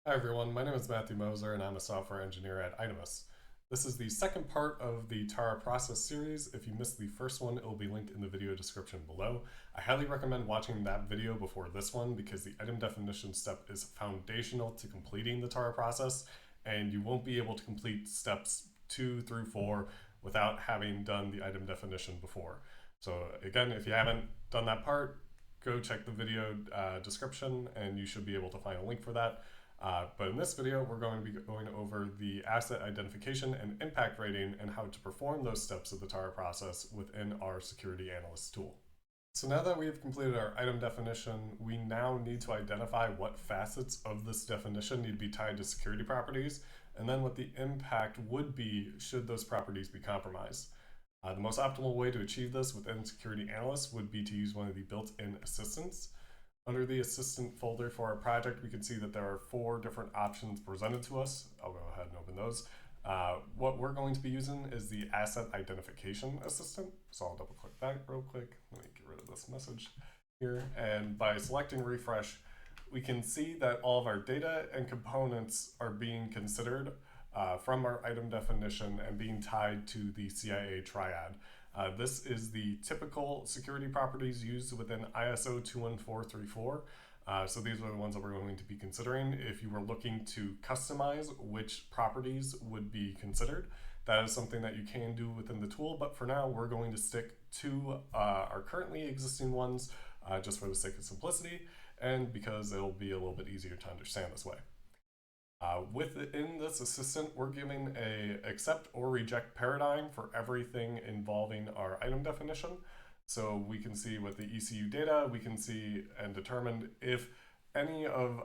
Hi everyone, my name is Matthew Moser and I'm a software engineer at Itemus. This is the second part of the Tara process series. If you missed the first one, it will be linked in the video description below. I highly recommend watching that video before this one because the item definition step is foundational to completing the Tara process, and you won't be able to complete steps 2 through 4 without having done the item definition before. So again, if you haven't done that part, go check the video description and you should be able to find a link for that. But in this video, we're going to be going over the asset identification and impact rating and how to perform those steps of the TARA process within our security analyst tool. So now that we've completed our item definition, we now need to identify what facets of this definition need to be tied to security properties, and then what the impact would be should those properties be compromised. The most optimal way to achieve this within Security Analyst would be to use one of the built-in assistants. Under the assistant folder for our project, we can see that there are 4 different options presented to us. I'll go ahead and open those. What we're going to be using is the asset identification assistant. So I'll double click that real quick. Let me get rid of this message here. And by selecting refresh, we can see that all of our data and components are being considered from our item definition and being tied to the CIA triad. This is the typical security properties used within ISO 21434. So these are the ones that we're going to be considering. If you were looking to customize which properties would be considered, that is something that you can do within the tool, but for now we're going to stick to our currently existing ones just for the sake of simplicity and because it'll be a little bit easier to understand this way. Within this assistant, we're giving a accept or reject paradigm for everything involving our item definition. So we can see with the ECU data, we can see and determine if any of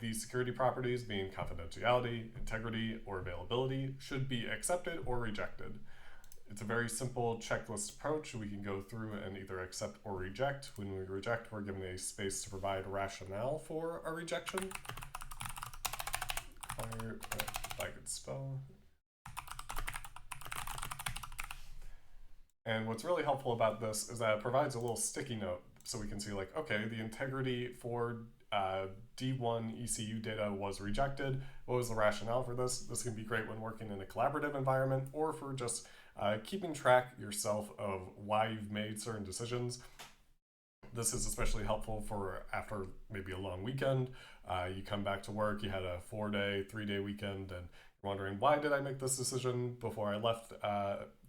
these security properties, being confidentiality, integrity, or availability, should be accepted or rejected. It's a very simple checklist approach. We can go through and either accept or reject. When we reject, we're given a space to provide rationale for a rejection. If I could spell. And what's really helpful about this is that it provides a little sticky note so we can see like, okay, the integrity for D1 ECU data was rejected. What was the rationale for this? This can be great when working in a collaborative environment or for just keeping track yourself of why you've made certain decisions. This is especially helpful for after maybe a long weekend. You come back to work, you had a 4-day, 3-day weekend, and you're wondering, why did I make this decision before I left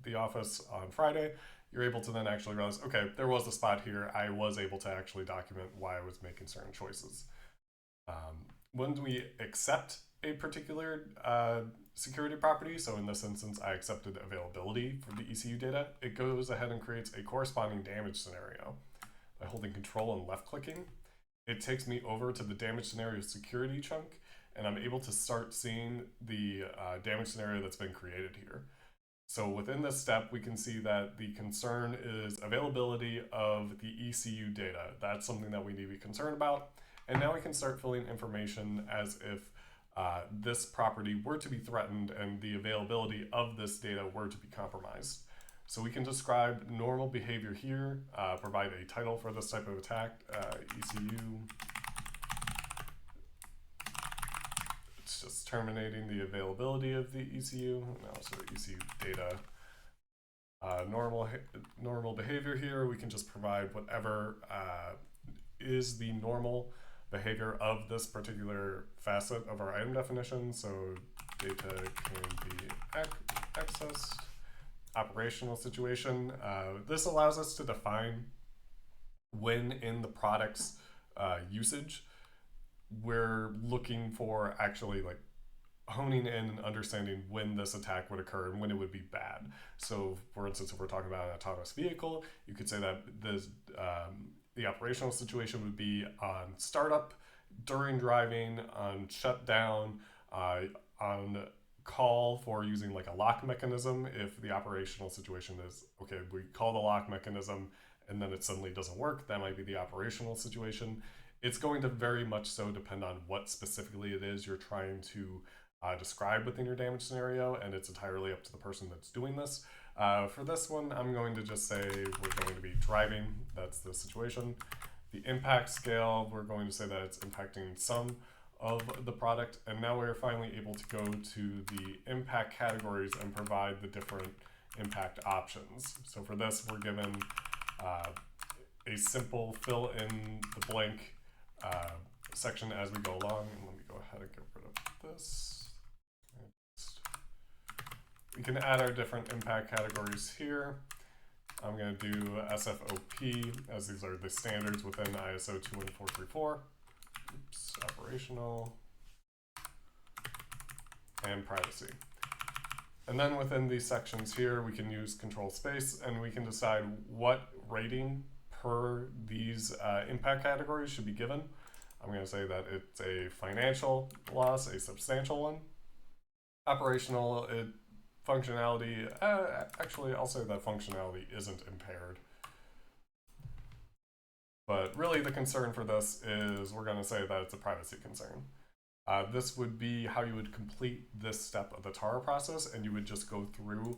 the office on Friday? You're able to then actually realize, okay, there was a spot here. I was able to actually document why I was making certain choices. When we accept a particular security property, so in this instance, I accepted availability for the ECU data, it goes ahead and creates a corresponding damage scenario. By holding control and left clicking, it takes me over to the damage scenario security chunk, and I'm able to start seeing the damage scenario that's been created here. So within this step, we can see that the concern is availability of the ECU data. That's something that we need to be concerned about. And now we can start filling information as if this property were to be threatened and the availability of this data were to be compromised. So we can describe normal behavior here, provide a title for this type of attack, ECU. It's just terminating the availability of the ECU, and also ECU data. Normal behavior here, we can just provide whatever is the normal behavior of this particular facet of our item definition. So data can be accessed. Operational situation. This allows us to define when in the product's usage we're looking for actually like honing in and understanding when this attack would occur and when it would be bad. So for instance, if we're talking about an autonomous vehicle, you could say that the operational situation would be on startup, during driving, on shutdown, on call for using like a lock mechanism. If the operational situation is, okay, we call the lock mechanism and then it suddenly doesn't work, that might be the operational situation. It's going to very much so depend on what specifically it is you're trying to describe within your damage scenario, and it's entirely up to the person that's doing this. For this one, I'm going to just say we're going to be driving. That's the situation. The impact scale, we're going to say that it's impacting some of the product, and now we're finally able to go to the impact categories and provide the different impact options. So for this, we're given a simple fill in the blank section as we go along. And let me go ahead and get rid of this. We can add our different impact categories here. I'm going to do SFOP, as these are the standards within ISO 21434. Oops, operational, and privacy. And then within these sections here, we can use control space, and we can decide what rating per these impact categories should be given. I'm going to say that it's a financial loss, a substantial one. Operational, functionality, actually I'll say that functionality isn't impaired. But really the concern for this is we're going to say that it's a privacy concern. This would be how you would complete this step of the TARA process, and you would just go through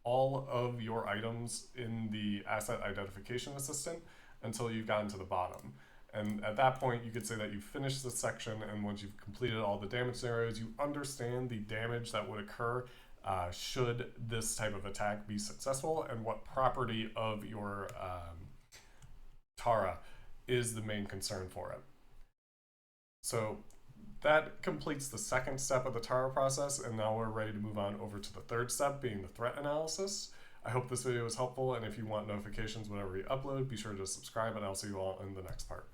all of your items in the Asset Identification Assistant until you've gotten to the bottom. And at that point, you could say that you've finished this section, and once you've completed all the damage scenarios, you understand the damage that would occur should this type of attack be successful, and what property of your TARA is the main concern for it. So that completes the second step of the TARA process, and now we're ready to move on over to the third step, being the threat analysis. I hope this video was helpful, and if you want notifications whenever we upload, be sure to subscribe, and I'll see you all in the next part.